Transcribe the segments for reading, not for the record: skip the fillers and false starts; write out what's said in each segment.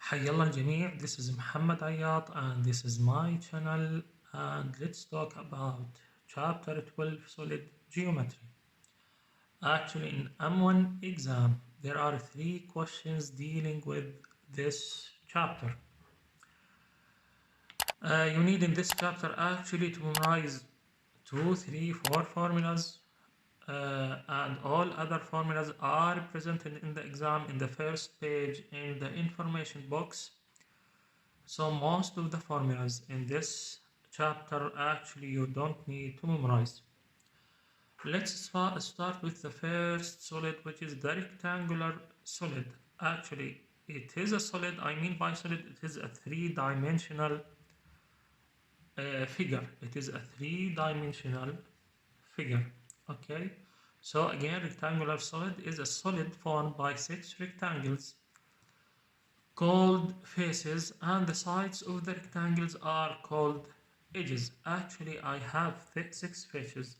حيالله الجميع, this is Muhammad Ayat and this is my channel, and let's talk about chapter 12 solid geometry. Actually, in M1 exam there are 3 questions dealing with this chapter. You need in this chapter actually to memorize 2, 3, 4 formulas, and all other formulas are presented in the exam in the first page in the information box. So most of the formulas in this chapter actually you don't need to memorize. Let's start with the first solid, which is the rectangular solid. Actually, it is a solid. I mean by solid, it is a three-dimensional figure. It is a three-dimensional figure. Okay. So again, rectangular solid is a solid formed by 6 rectangles called faces, and the sides of the rectangles are called edges. Actually, I have 6 faces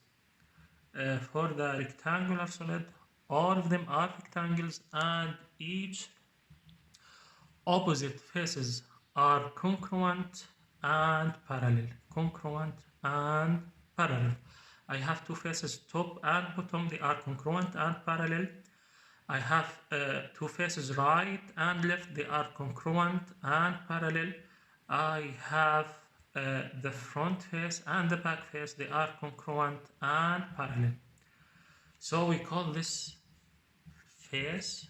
for the rectangular solid. All of them are rectangles, and each opposite faces are congruent and parallel. Congruent and parallel. I have 2 faces, top and bottom. They are congruent and parallel. I have 2 faces, right and left. They are congruent and parallel. I have the front face and the back face. They are congruent and parallel. So we call this face,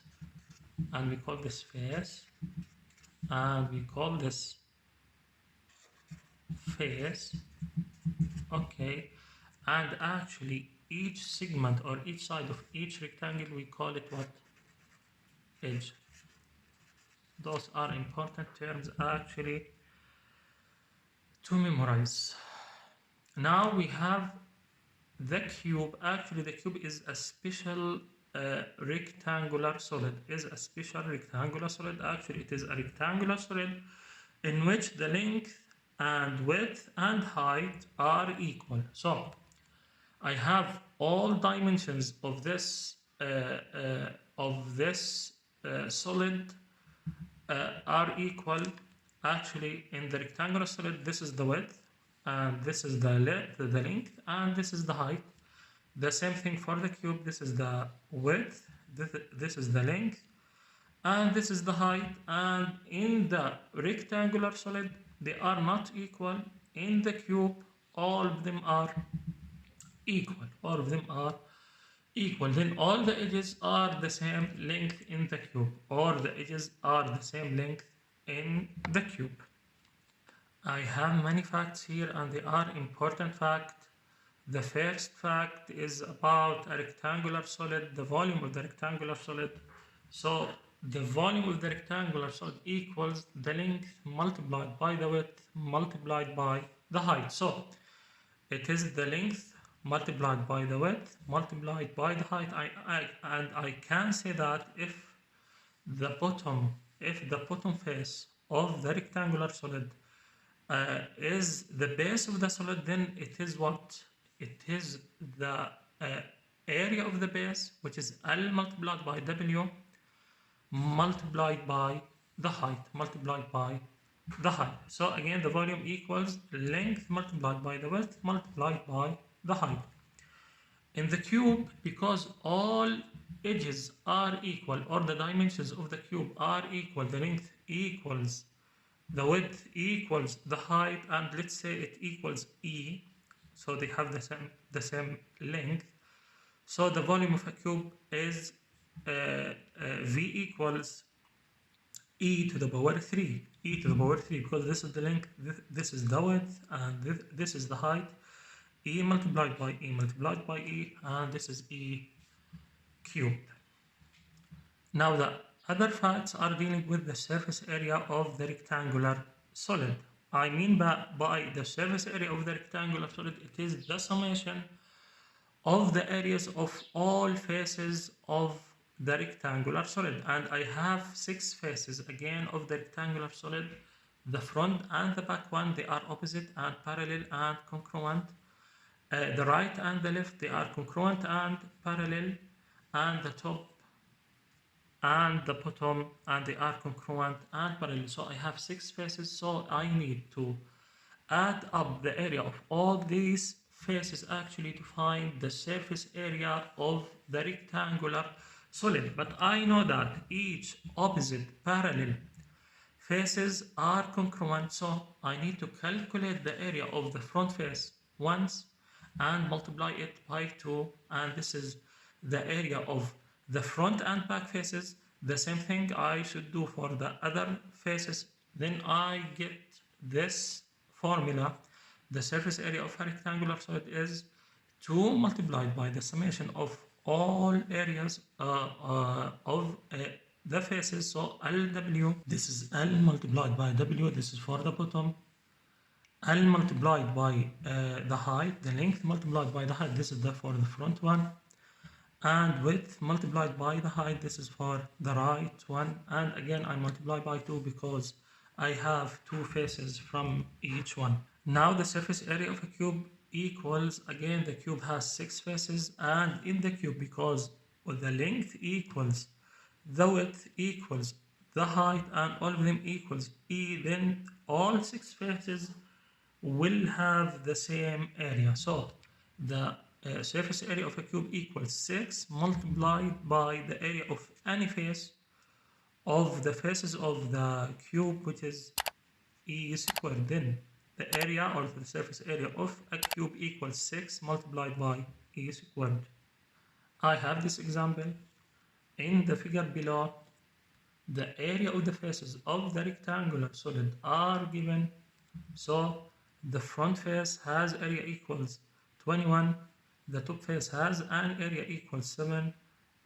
and we call this face, and we call this face. Okay, and actually each segment or each side of each rectangle, we call it what? Edge. Those are important terms actually to memorize. Now we have the cube. Actually, the cube is a special rectangular solid. Actually, it is a rectangular solid in which the length and width and height are equal. So I have all dimensions of this solid are equal. Actually, in the rectangular solid, this is the width, and this is the length, and this is the height. The same thing for the cube. This is the width, this is the length, and this is the height. And in the rectangular solid, they are not equal. In the cube, all of them are equal. Then all the edges are the same length in the cube, or the edges are the same length in the cube. I have many facts here, and they are important facts. The first fact is about a rectangular solid, the volume of the rectangular solid. So the volume of the rectangular solid equals the length multiplied by the width multiplied by the height. So it is the length multiplied by the width multiplied by the height. And I can say that if the bottom face of the rectangular solid is the base of the solid, then it is what? It is the area of the base, which is L multiplied by W multiplied by the height So again, the volume equals length multiplied by the width multiplied by the height. In the cube, because all edges are equal, or the dimensions of the cube are equal, the length equals the width equals the height, and let's say it equals E, so they have the same length. So the volume of a cube is V equals E to the power 3. Because this is the length, this is the width, and this is the height. E multiplied by E multiplied by E, and this is E cubed. Now the other facts are dealing with the surface area of the rectangular solid. I mean by the surface area of the rectangular solid, it is the summation of the areas of all faces of the rectangular solid. And I have 6 faces again of the rectangular solid. The front and the back one, they are opposite and parallel and congruent. The right and the left, they are congruent and parallel, and the top and the bottom, and they are congruent and parallel. So I have 6 faces, so I need to add up the area of all these faces actually to find the surface area of the rectangular solid. But I know that each opposite parallel faces are congruent, so I need to calculate the area of the front face once and multiply it by 2, and this is the area of the front and back faces. The same thing I should do for the other faces. Then I get this formula. The surface area of a rectangular solid is 2 multiplied by the summation of all areas of the faces. So LW, this is L multiplied by W, this is for the bottom. L multiplied by the height, the length multiplied by the height, this is for the front one. And width multiplied by the height, this is for the right one. And again, I multiply by 2 because I have 2 faces from each one. Now the surface area of a cube equals, again, the cube has 6 faces, and in the cube, because the length equals the width equals the height and all of them equals E, then all 6 faces will have the same area. So the surface area of a cube equals 6 multiplied by the area of any face of the faces of the cube, which is E squared. Then the area or the surface area of a cube equals 6 multiplied by E squared. I have this example in the figure below. The area of the faces of the rectangular solid are given. So the front face has area equals 21, the top face has an area equals 7,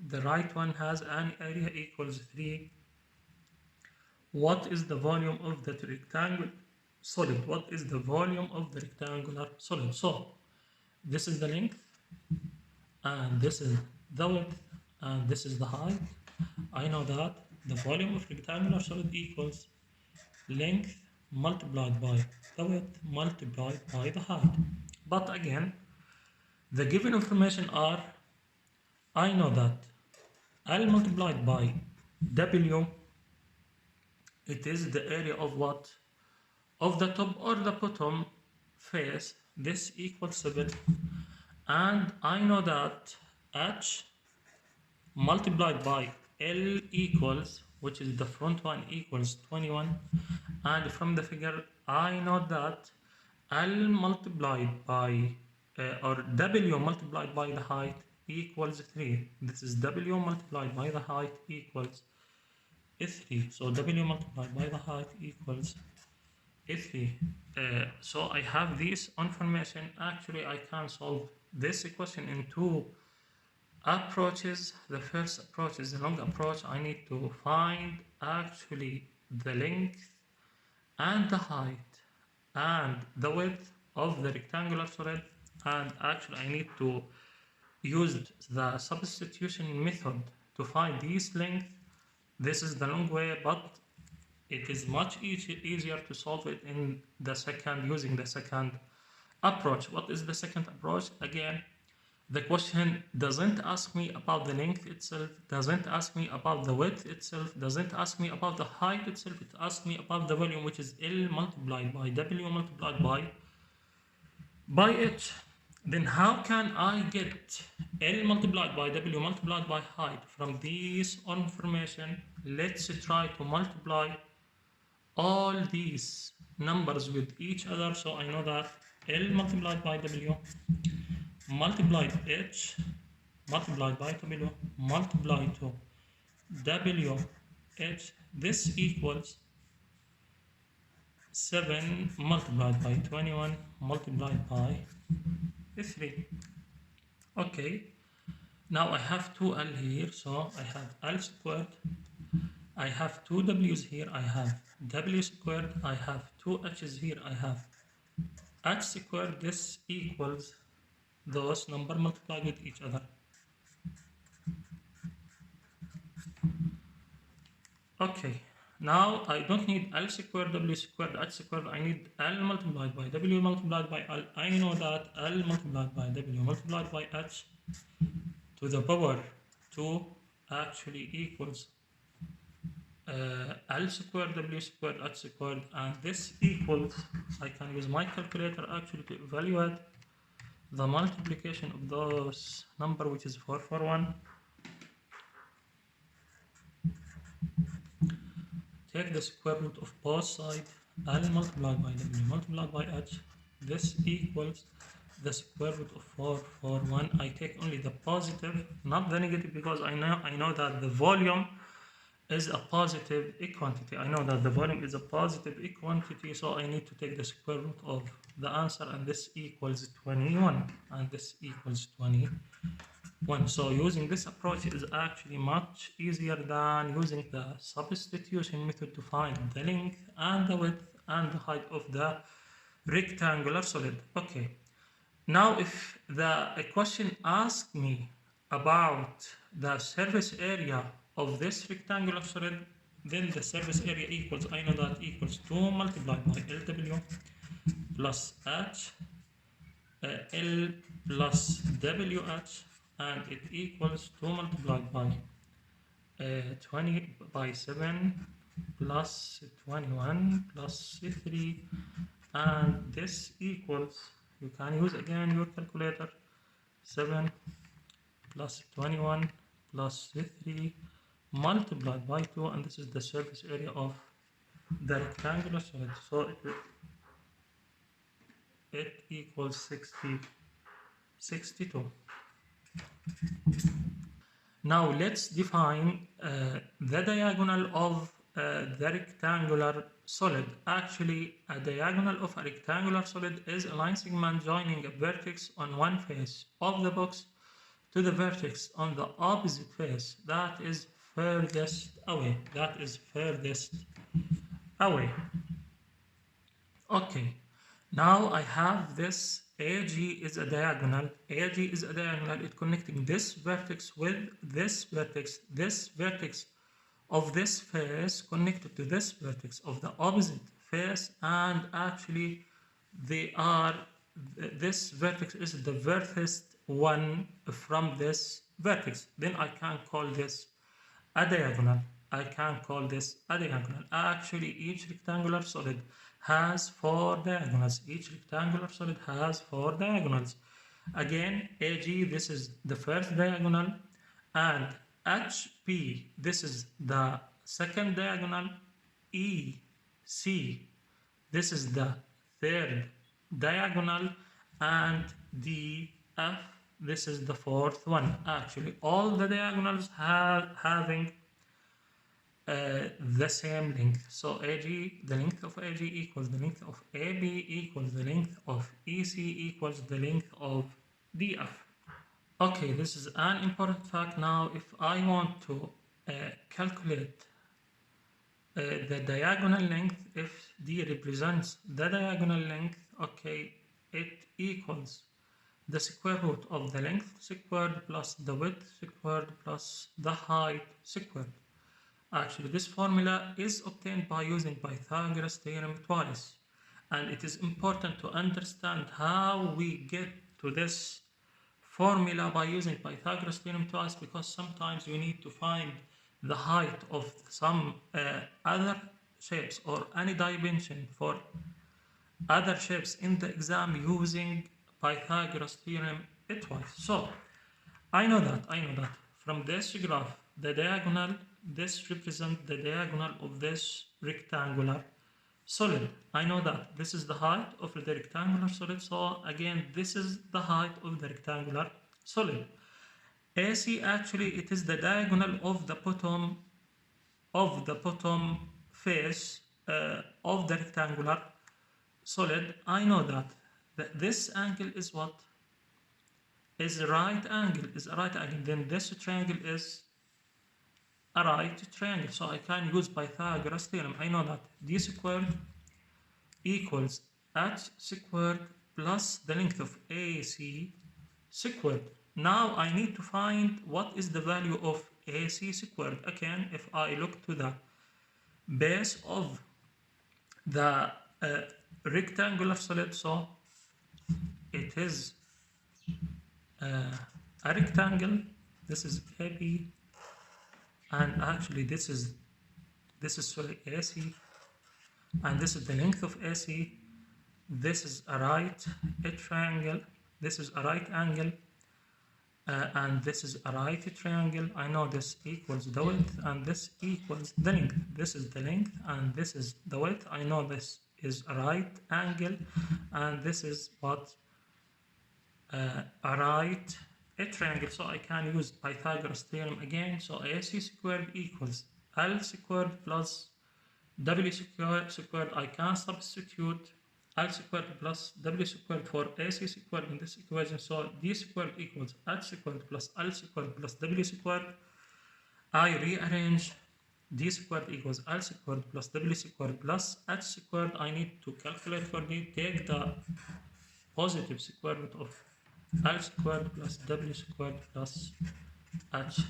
the right one has an area equals 3. What is the volume of the rectangle solid? What is the volume of the rectangular solid? So this is the length, and this is the width, and this is the height. I know that the volume of rectangular solid equals length multiplied by the width multiplied by the height. But again, the given information are, I know that L multiplied by W, it is the area of what? Of the top or the bottom face. This equals 7. And I know that H multiplied by L equals, which is the front one, equals 21. And from the figure, I know that L multiplied by or W multiplied by the height equals 3. This is W multiplied by the height equals 3. So W multiplied by the height equals 3. So I have this information. Actually, I can solve this equation in 2 approaches. The first approach is the long approach. I need to find actually the length and the height and the width of the rectangular solid, and actually I need to use the substitution method to find this length. This is the long way, but it is much easier to solve it in the second, using the second approach. What is the second approach? Again, the question doesn't ask me about the length itself, doesn't ask me about the width itself, doesn't ask me about the height itself. It asks me about the volume, which is L multiplied by W multiplied by H. Then how can I get L multiplied by W multiplied by height from this information? Let's try to multiply all these numbers with each other. So I know that L multiplied by W multiplied H multiplied by W multiplied to W H, this equals 7 multiplied by 21 multiplied by 3. Okay, now I have 2L here, so I have L squared. I have 2 W's here, I have W squared. I have 2 H's here, I have H squared. This equals those numbers multiplied with each other. Okay, Now I don't need L squared, W squared, H squared. I need L multiplied by W multiplied by L. I know that L multiplied by W multiplied by H to the power 2 actually equals L squared, W squared, H squared, and this equals, I can use my calculator actually to evaluate the multiplication of those number, which is 441. Take the square root of both sides, L multiplied by W multiplied by H. This equals the square root of 441. I take only the positive, not the negative, because I know that the volume is a positive quantity. I know that the volume is a positive quantity, so I need to take the square root of the answer, and this equals 21, and this equals 21. So using this approach is actually much easier than using the substitution method to find the length and the width and the height of the rectangular solid. Okay. Now, if the question asks me about the surface area of this rectangular solid, then the surface area equals, I know that equals 2 multiplied by LW plus H, L plus WH, and it equals 2 multiplied by 20 by 7 plus 21 plus 3, and this equals, you can use again your calculator, 7 plus 21 plus 3 multiplied by 2, and this is the surface area of the rectangular solid. So it equals 62. Now let's define the diagonal of the rectangular solid. Actually, a diagonal of a rectangular solid is a line segment joining a vertex on one face of the box to the vertex on the opposite face that is furthest away. Okay, now I have this AG is a diagonal. AG is a diagonal. It's connecting this vertex with this vertex of this face connected to this vertex of the opposite face, and actually this vertex is the furthest one from this vertex. Then I can call this a diagonal. Actually, each rectangular solid has 4 diagonals. Again, AG, this is the first diagonal, and HP, this is the second diagonal. EC, this is the third diagonal, and DF, this is the fourth one. Actually, all the diagonals having the same length. So AG, the length of AG equals the length of AB equals the length of EC equals the length of DF. Okay, this is an important fact. Now, if I want to calculate the diagonal length, if D represents the diagonal length, okay, it equals the square root of the length squared plus the width squared plus the height squared. Actually, this formula is obtained by using Pythagoras theorem twice, and it is important to understand how we get to this formula by using Pythagoras theorem twice, because sometimes you need to find the height of some other shapes or any dimension for other shapes in the exam using Pythagoras theorem twice. So I know that from this graph, the diagonal, this represents the diagonal of this rectangular solid. I know that this is the height of the rectangular solid. So again, this is the height of the rectangular solid. AC, actually, it is the diagonal of the bottom face of the rectangular solid. I know that this angle is what? Is a right angle. Then this triangle is a right triangle. So I can use Pythagoras theorem. I know that D squared equals H squared plus the length of AC squared. Now I need to find what is the value of AC squared. Again, if I look to the base of the rectangular solid, so it is a rectangle. This is AB, and actually this is sorry AC, and this is the length of AC. This is a right triangle. This is a right angle, and this is a right triangle. I know this equals the width, and this equals the length. This is the length, and this is the width. I know this is a right angle, and this is what a right triangle. So I can use Pythagoras theorem again. So AC squared equals L squared plus W squared. I can substitute L squared plus W squared for AC squared in this equation. So D squared equals H squared plus L squared plus W squared. I rearrange D squared equals L squared plus W squared plus H squared. I need to calculate for D. Take the positive square root of L squared plus W squared plus H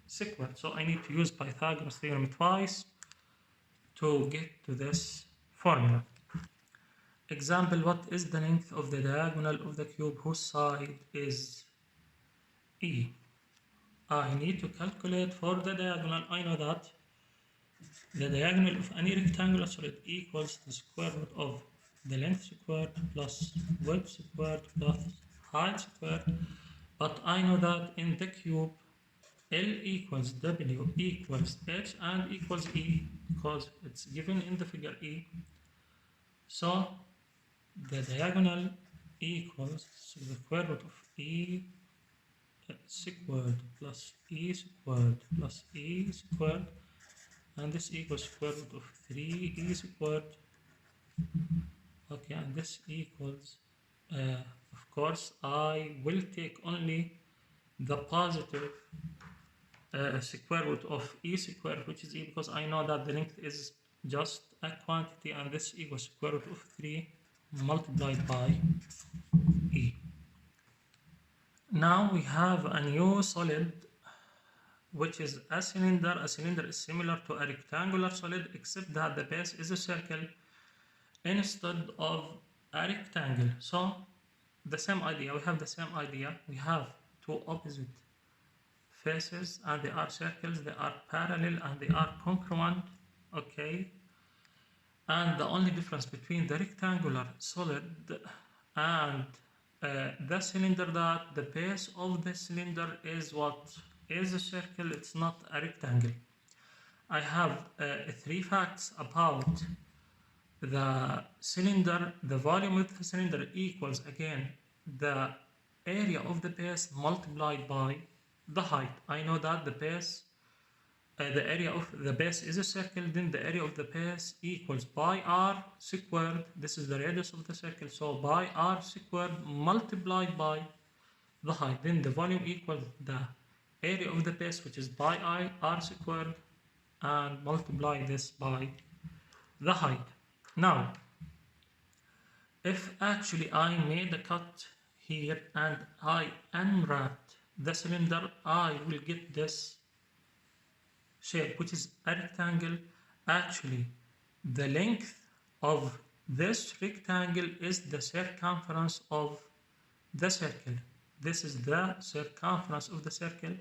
squared. So I need to use Pythagoras theorem twice to get to this formula. Example, what is the length of the diagonal of the cube whose side is E? I need to calculate for the diagonal. I know that the diagonal of any rectangular solid equals the square root of the length squared plus width squared plus height squared. But I know that in the cube L equals W equals H and equals E, because it's given in the figure E. So the diagonal equals the square root of E squared plus E squared plus E squared, and this equals square root of 3E squared. Okay, and this equals, of course, I will take only the positive square root of E squared, which is E, because I know that the length is just a quantity, and this equals square root of 3 multiplied by E. Now we have a new solid, which is a cylinder. A cylinder is similar to a rectangular solid, except that the base is a circle instead of a rectangle. So the same idea, we have the same idea. We have two opposite faces, and they are circles, they are parallel, and they are congruent. Okay, and the only difference between the rectangular solid and the cylinder, that the base of the cylinder is what is a circle, it's not a rectangle. I have three facts about the cylinder. The volume of the cylinder equals, again, the area of the base multiplied by the height. I know that the base, the area of the base is a circle, then the area of the base equals pi r squared. This is the radius of the circle, so pi r squared multiplied by the height. Then the volume equals the area of the base, which is pi I r squared, and multiply this by the height. Now, if actually I made a cut here and I unwrapped the cylinder, I will get this shape, which is a rectangle. Actually, the length of this rectangle is the circumference of the circle. This is the circumference of the circle,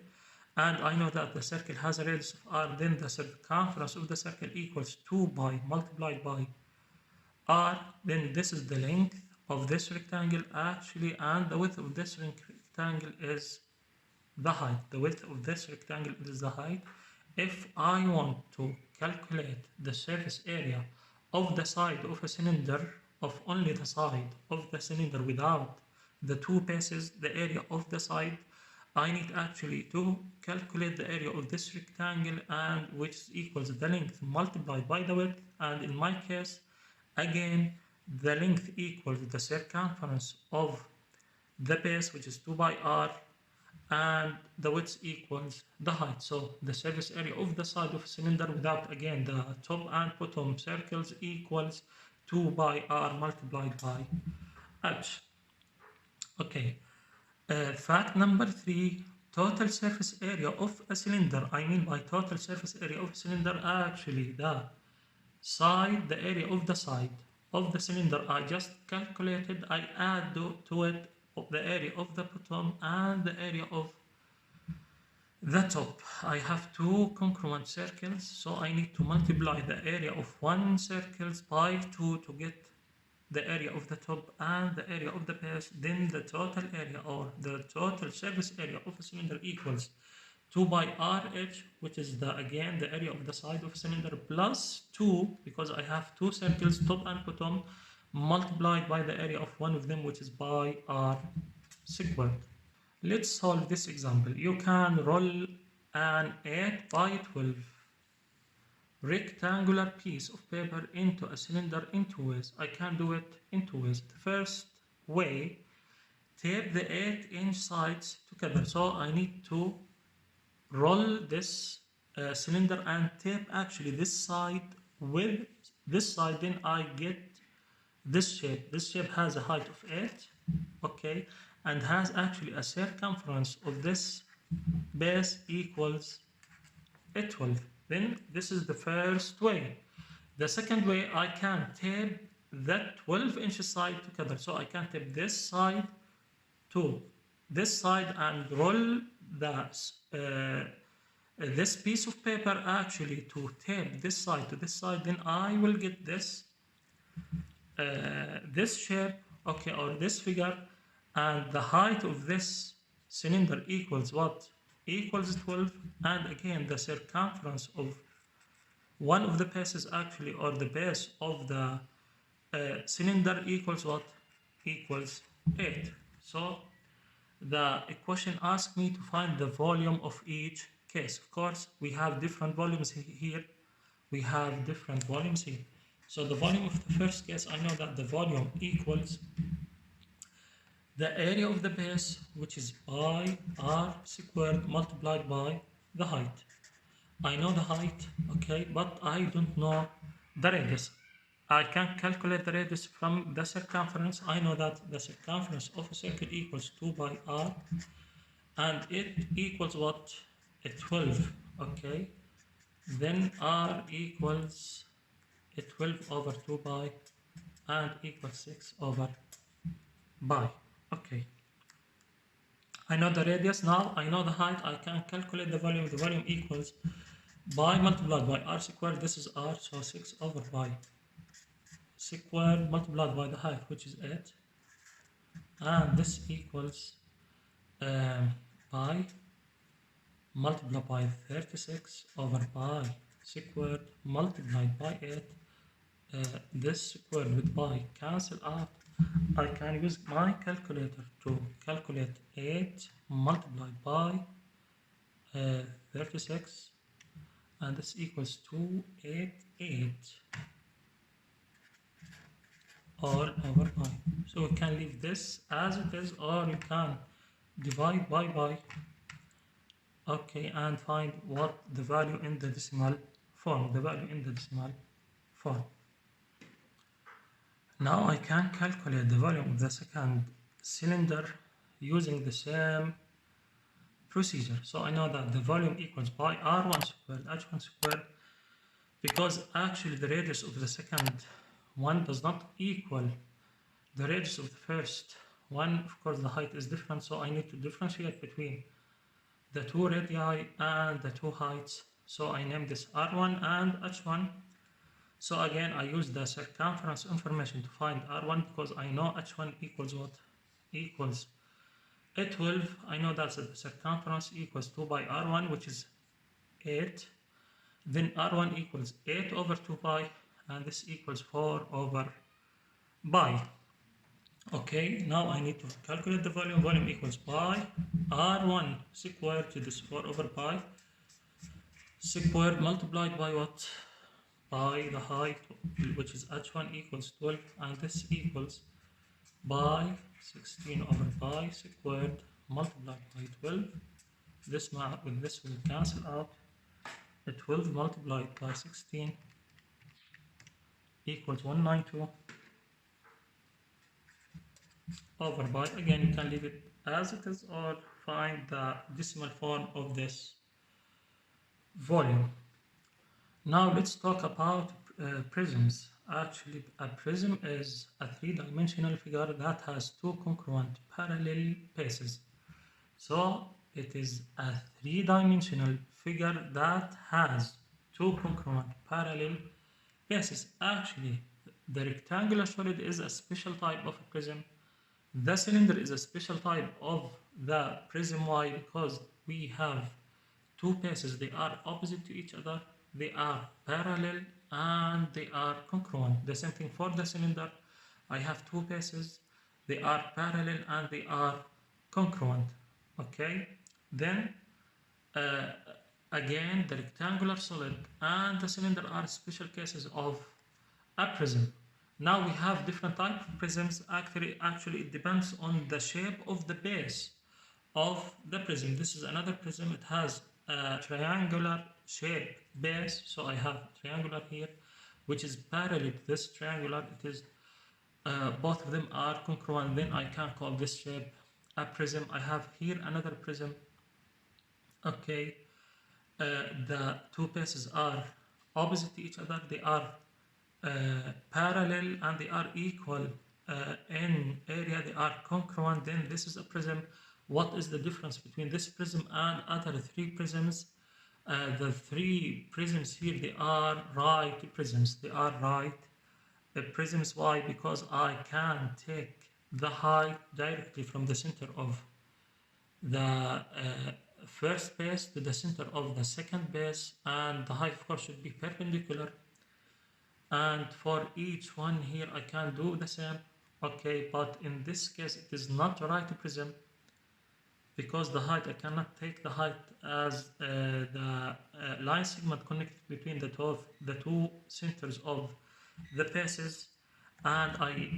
and I know that the circle has a radius of r. Then the circumference of the circle equals 2 pi multiplied by r. Then this is the length of this rectangle actually, and the width of this rectangle is the height. The width of this rectangle is the height. If I want to calculate the surface area of the side of a cylinder, of only the side of the cylinder without the two bases, the area of the side, I need actually to calculate the area of this rectangle, and which equals the length multiplied by the width. And in my case, again, the length equals the circumference of the base, which is 2 pi r, and the width equals the height. So the surface area of the side of a cylinder without, again, the top and bottom circles equals 2 pi r multiplied by h. Okay, fact number 3, total surface area of a cylinder. I mean by total surface area of a cylinder, actually the side, the area of the side of the cylinder I just calculated, I add to it the area of the bottom and the area of the top. I have two congruent circles, so I need to multiply the area of one circle by 2 to get the area of the top and the area of the base. Then the total area or the total surface area of a cylinder equals 2 by RH, which is again the area of the side of a cylinder, plus 2, because I have two circles, top and bottom, multiplied by the area of one of them, which is by R squared. Let's solve this example. You can roll an 8 by 12 rectangular piece of paper into a cylinder in two ways. I can do it in two ways. The first way, tape the 8-inch sides together. So I need to roll this cylinder and tape actually this side with this side. Then I get this shape. This shape has a height of 8, okay, and has actually a circumference of this base equals 12. Then this is the first way. The second way, I can tape that 12-inch side together. So I can tape this side to this side and roll this piece of paper actually to tape this side to this side. Then I will get this this shape, okay, or this figure, and the height of this cylinder equals what? Equals 12, and again the circumference of one of the bases actually, or the base of the cylinder equals what? Equals 8. So the equation asks me to find the volume of each case. Of course, we have different volumes here. We have different volumes here. So the volume of the first case, I know that the volume equals the area of the base, which is pi r squared multiplied by the height. I know the height, okay, but I don't know the radius. I can calculate the radius from the circumference. I know that the circumference of a circle equals 2 by r, and it equals what? 12, okay. Then r equals 12 over 2 pi and equals 6 over pi. Okay. I know the radius now, I know the height, I can calculate the volume. The volume equals pi multiplied by r squared. This is r, so 6 over pi squared multiplied by the height, which is 8. And this equals pi multiplied by 36 over pi squared multiplied by 8. This squared with pi cancel out. I can use my calculator to calculate 8 multiplied by 36, and this equals 288 all over pi. So we can leave this as it is, or you can divide by okay, and find what the value in the decimal form. Now I can calculate the volume of the second cylinder using the same procedure. So I know that the volume equals pi r1 squared h1 squared, because actually the radius of the second one does not equal the radius of the first one. Of course, the height is different, so I need to differentiate between the two radii and the two heights. So I name this r1 and h1. So again, I use the circumference information to find r1, because I know h1 equals what? Equals 12. I know that the circumference equals 2 by r1, which is 8. Then r1 equals 8 over 2 pi, and this equals 4 over pi. Okay, now I need to calculate the volume. Volume equals pi r1 squared to this 4 over pi squared multiplied by what? By the height, which is h1 equals 12, and this equals by 16 over pi squared multiplied by 12. This with this will cancel out. 12 multiplied by 16 equals 192 over pi. Again, you can leave it as it is or find the decimal form of this volume. Now let's talk about prisms. Actually, a prism is a three-dimensional figure that has two congruent parallel bases. So it is a three-dimensional figure that has two congruent parallel bases. Actually, the rectangular solid is a special type of a prism. The cylinder is a special type of the prism. Why? Because we have two bases. They are opposite to each other. They are parallel and they are congruent. The same thing for the cylinder. I have two bases. They are parallel and they are congruent. Okay. Then uh, again, the rectangular solid and the cylinder are special cases of a prism. Now we have different types of prisms. Actually, it depends on the shape of the base of the prism. This is another prism. It has a triangular shape base. So I have triangular here, which is parallel to this triangular. It is both of them are congruent. Then I can call this shape a prism. I have here another prism. Okay, the two bases are opposite to each other. They are parallel and they are equal in area. They are congruent. Then this is a prism. What is the difference between this prism and other three prisms? The three prisms here, they are right prisms. They are right prisms. Why? Because I can take the height directly from the center of the first base to the center of the second base, and the height of course should be perpendicular, and for each one here I can do the same. Okay, but in this case it is not right prism, because the height, I cannot take the height as the line segment connected between the two centers of the bases, and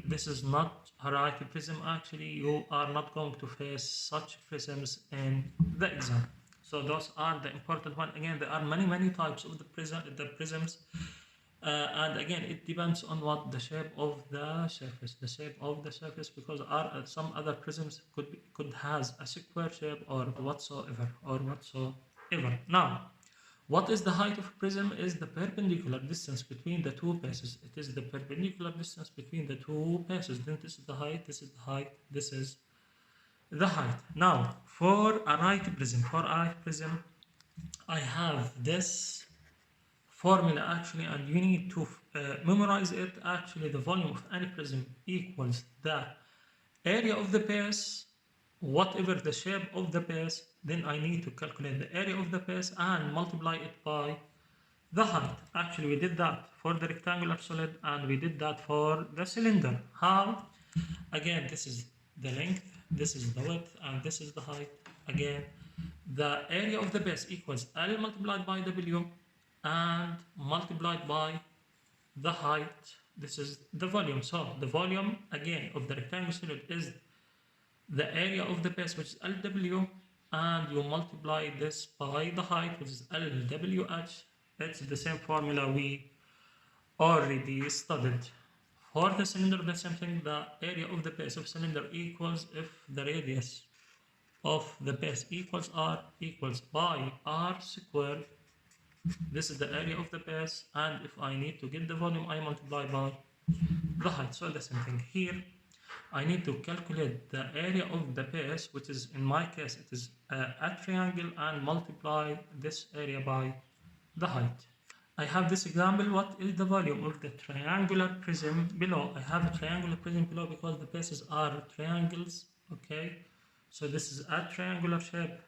this is not a right prism. Actually, you are not going to face such prisms in the exam. So those are the important one. Again, there are many types of the prisms. And again, it depends on what the shape of the surface, because some other prisms could has a square shape or whatsoever. Now, what is the height of a prism? Is the perpendicular distance between the two bases. It is the perpendicular distance between the two bases. Then this is the height, this is the height, this is the height. Now, for a right prism, I have this formula actually, and you need to memorize it. Actually, the volume of any prism equals the area of the base, whatever the shape of the base. Then I need to calculate the area of the base and multiply it by the height. Actually, we did that for the rectangular solid and we did that for the cylinder. How? Again, this is the length, this is the width, and this is the height. Again, the area of the base equals L multiplied by W and multiplied by the height. This is the volume. So the volume again of the rectangular solid is the area of the base, which is LW, and you multiply this by the height, which is LWH. It's the same formula we already studied. For the cylinder, the same thing. The area of the base of cylinder equals, if the radius of the base equals R, equals by R squared. This is the area of the base, and if I need to get the volume, I multiply by the height. So the same thing here. I need to calculate the area of the base, which is, in my case, it is a triangle, and multiply this area by the height. I have this example. What is the volume of the triangular prism below? I have a triangular prism below because the bases are triangles. Okay, so this is a triangular shape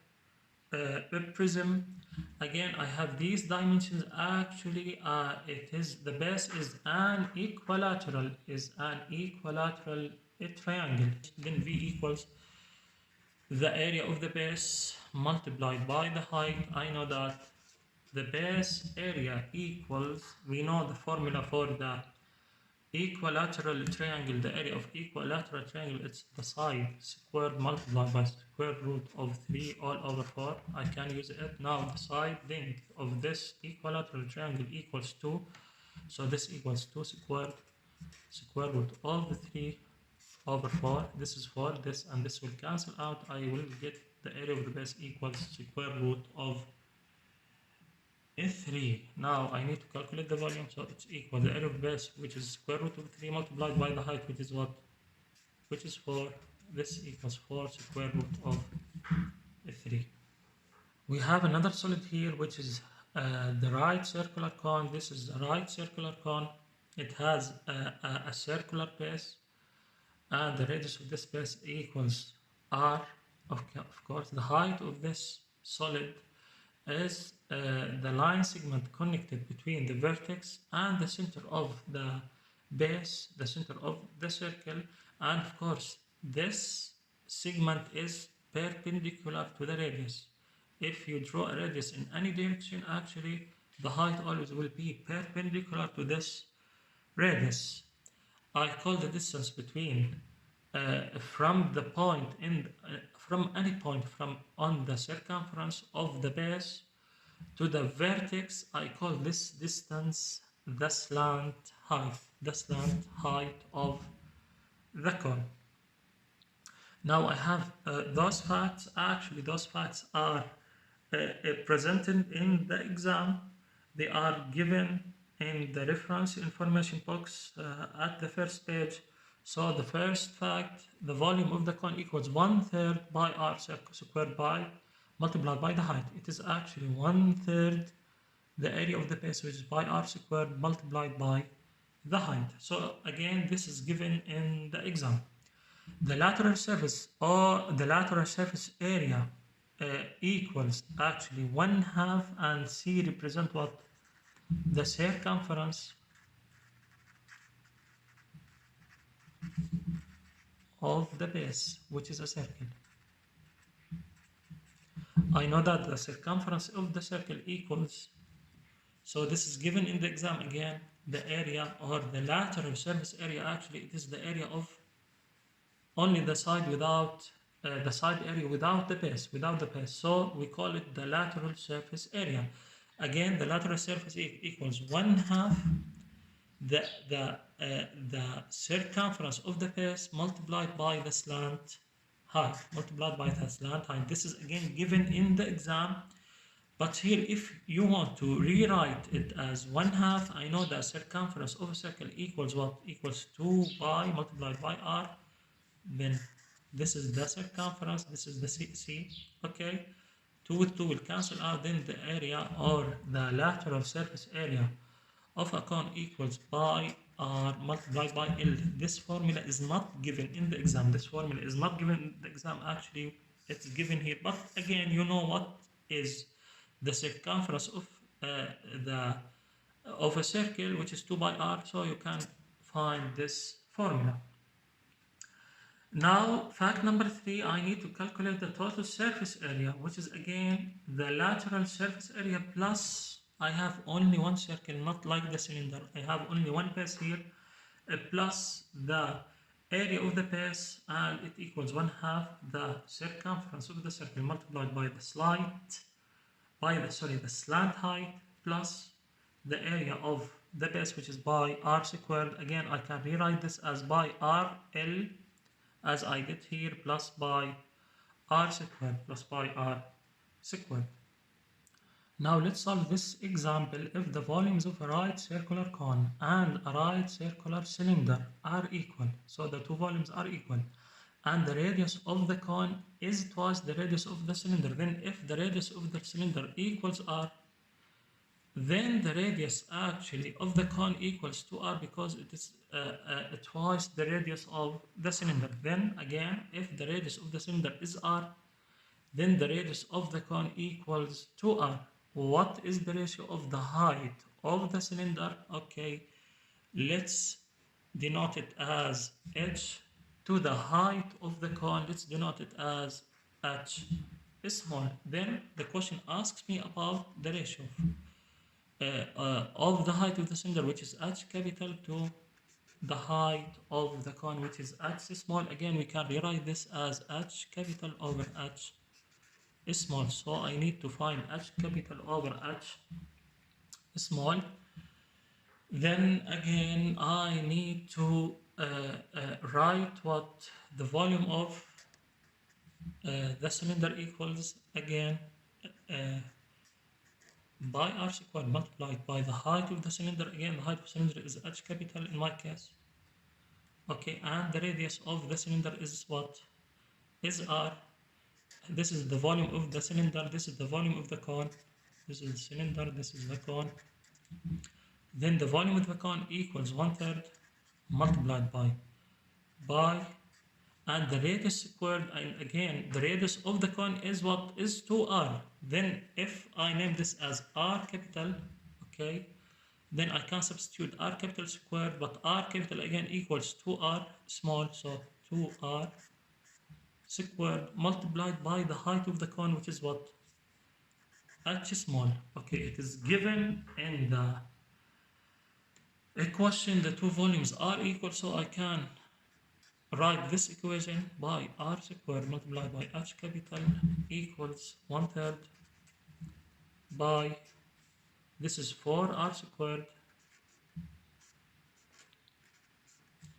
prism. Again, I have these dimensions. Actually, the base is an equilateral, triangle. Then V equals the area of the base multiplied by the height. I know that the base area equals, we know the formula for the equilateral triangle. The area of equilateral triangle, it's the side squared multiplied by square root of 3 all over 4. I can use it. Now the side length of this equilateral triangle equals 2. So this equals 2 square root of 3 over 4. This is 4. This and this will cancel out. I will get the area of the base equals square root of 3. Now I need to calculate the volume, so it's equal the area of base, which is square root of 3 multiplied by the height, which is what? Which is 4. This equals 4 square root of 3. We have another solid here, which is the right circular cone. This is the right circular cone. It has a circular base, and the radius of this base equals r. Of course, the height of this solid is the line segment connected between the vertex and the center of the base, the center of the circle, and of course this segment is perpendicular to the radius. If you draw a radius in any direction, actually the height always will be perpendicular to this radius. I call the distance between from the point in from any point from on the circumference of the base to the vertex. I call this distance the slant height of the cone. Now I have those facts. Actually, those facts are presented in the exam. They are given in the reference information box at the first page. So the first fact, the volume of the cone equals 1/3 by r squared by multiplied by the height. It is actually 1/3 the area of the base, which is by r squared multiplied by the height. So again, this is given in the exam. The lateral surface or the lateral surface area equals actually 1/2, and C represent what? The circumference of the base, which is a circle. I know that the circumference of the circle equals, so this is given in the exam again, the area or the lateral surface area. Actually, it is the area of only the side without the side area without the base, So we call it the lateral surface area. Again, the lateral surface equals 1/2 the circumference of the base multiplied by the slant height. This is again given in the exam. But here, if you want to rewrite it as 1/2, I know the circumference of a circle equals what? Equals 2 pi multiplied by r. Then this is the circumference, this is the C. Okay, 2 with 2 will cancel out. Then the area or the lateral surface area of a cone equals pi r multiplied by L. This formula is not given in the exam. Actually, it's given here. But again, you know what is the circumference of a circle, which is 2 by r. So you can find this formula. Now, fact number 3, I need to calculate the total surface area, which is again the lateral surface area plus, I have only one circle, not like the cylinder. I have only one base here, plus the area of the base, and it equals 1/2 the circumference of the circle multiplied by the slant height plus the area of the base, which is by r squared. Again, I can rewrite this as by rl, as I get here, plus by r squared. Now let's solve this example. If the volumes of a right circular cone and a right circular cylinder are equal, so the two volumes are equal, and the radius of the cone is twice the radius of the cylinder, then if the radius of the cylinder equals r, then the radius actually of the cone equals to r, because it is twice the radius of the cylinder. Then again, if the radius of the cylinder is r, then the radius of the cone equals to r. What is the ratio of the height of the cylinder? Okay, let's denote it as h to the height of the cone. Let's denote it as h small. Then the question asks me about the ratio of the height of the cylinder, which is h capital, to the height of the cone, which is h small. Again, we can rewrite this as h capital over h small. So I need to find h capital over h small. Then again, I need to write what the volume of the cylinder equals. Again, by r squared multiplied by the height of the cylinder. Again, the height of the cylinder is h capital in my case. Okay, and the radius of the cylinder is what? Is r. This is the volume of the cylinder, this is the volume of the cone. This is the cylinder, this is the cone. Then the volume of the cone equals 1/3 multiplied by and the radius squared, and again the radius of the cone is what? Is 2r. Then if I name this as r capital, okay, then I can substitute r capital squared, but r capital again equals 2r small, so 2r squared multiplied by the height of the cone, which is what? H small. Okay, it is given in the equation the two volumes are equal, so I can write this equation by r squared multiplied by h capital equals 1/3 by, this is 4r squared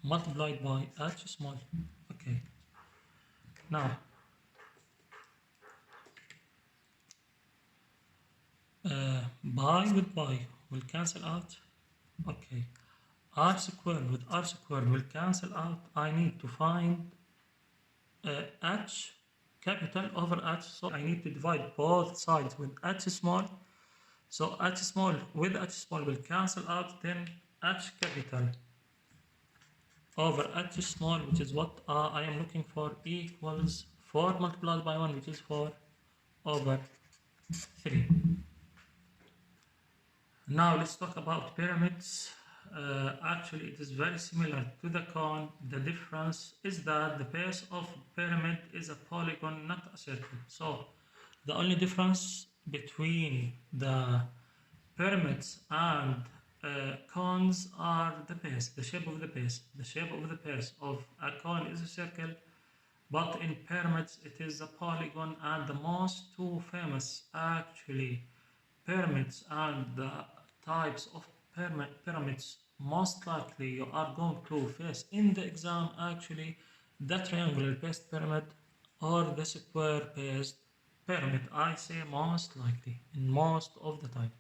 multiplied by h small. Okay, now by with by will cancel out. Okay, r squared with r squared will cancel out. I need to find h capital over h, so I need to divide both sides with h small. So h small with h small will cancel out, then h capital over h small, which is what I am looking for, equals 4 multiplied by 1, which is 4 over 3. Now let's talk about pyramids. Actually, it is very similar to the cone. The difference is that the base of pyramid is a polygon, not a circle. So the only difference between the pyramids and cones are the base, the shape of the base. The shape of the base of a cone is a circle, but in pyramids it is a polygon, and the most two famous actually pyramids and the types of pyramids most likely you are going to face in the exam, actually the triangular based pyramid or the square based pyramid. I say most likely in most of the time.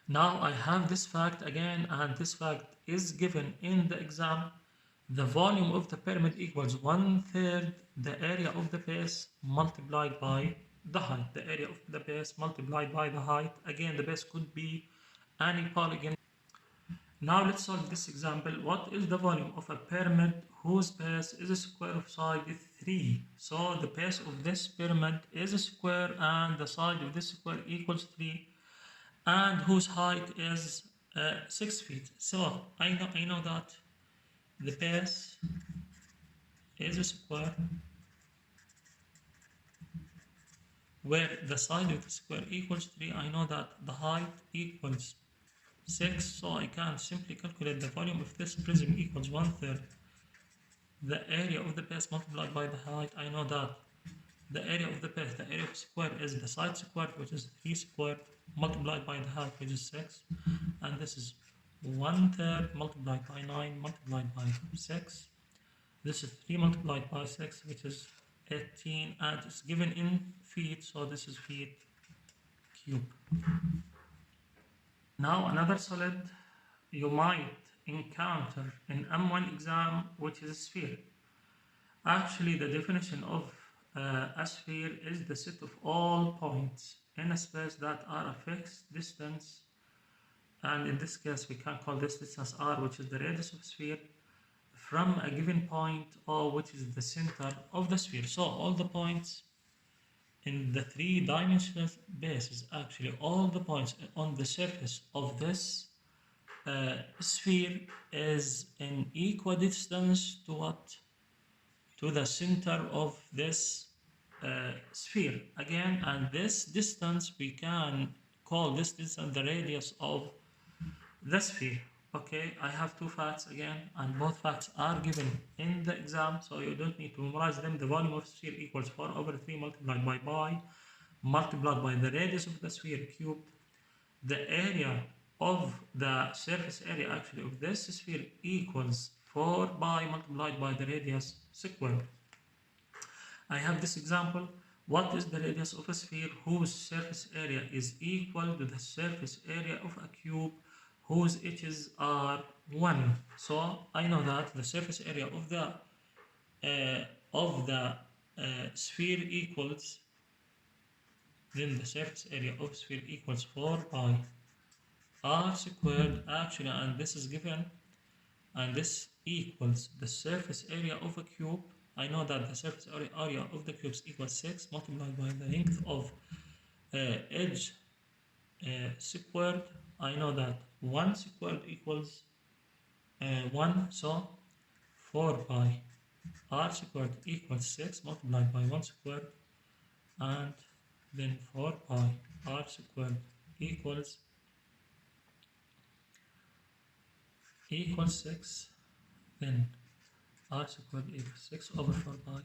Now I have this fact again, and this fact is given in the exam. The volume of the pyramid equals 1/3 the area of the base multiplied by the height. The area of the base multiplied by the height. Again, the base could be any polygon. Now let's solve this example. What is the volume of a pyramid whose base is a square of side 3? So the base of this pyramid is a square and the side of this square equals 3, and whose height is 6 feet. So I know that the base is a square where the side of the square equals 3. I know that the height equals 6, so I can simply calculate the volume of this prism equals 1/3 the area of the base multiplied by the height. I know that the area of the base, the area of the square, is the side squared, which is 3 squared, multiplied by the height, which is 6, and this is 1/3 multiplied by 9 multiplied by 6. This is 3 multiplied by 6, which is 18, and it's given in feet, so this is feet cube. Now another solid you might encounter in M1 exam, which is a sphere. Actually, the definition of a sphere is the set of all points in a space that are a fixed distance, and in this case we can call this distance r, which is the radius of the sphere, from a given point O, which is the center of the sphere. So all the points in the three-dimensional basis, actually all the points on the surface of this sphere is in equidistance to what? To the center of this sphere again, and this distance we can call this distance the radius of the sphere. Okay, I have two facts again, and both facts are given in the exam, so you don't need to memorize them. The volume of the sphere equals 4 over 3 multiplied by pi multiplied by the radius of the sphere cubed. The area of the surface area actually of this sphere equals 4 pi multiplied by the radius squared. I have this example. What is the radius of a sphere whose surface area is equal to the surface area of a cube whose edges are 1? So I know that the surface area of the sphere equals, then the surface area of sphere equals 4 pi r squared actually, and this is given, and this equals the surface area of a cube. I know that the surface area of the cubes equals 6 multiplied by the length of edge squared. I know that 1 squared equals 1, so 4 pi r squared equals 6 multiplied by 1 squared, and then 4 pi r squared equals 6, then r squared equals 6 over 4 pi,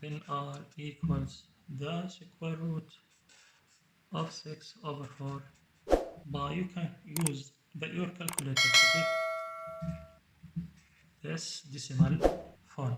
then r equals the square root of 6 over 4 pi. You can use your calculator to get this decimal form.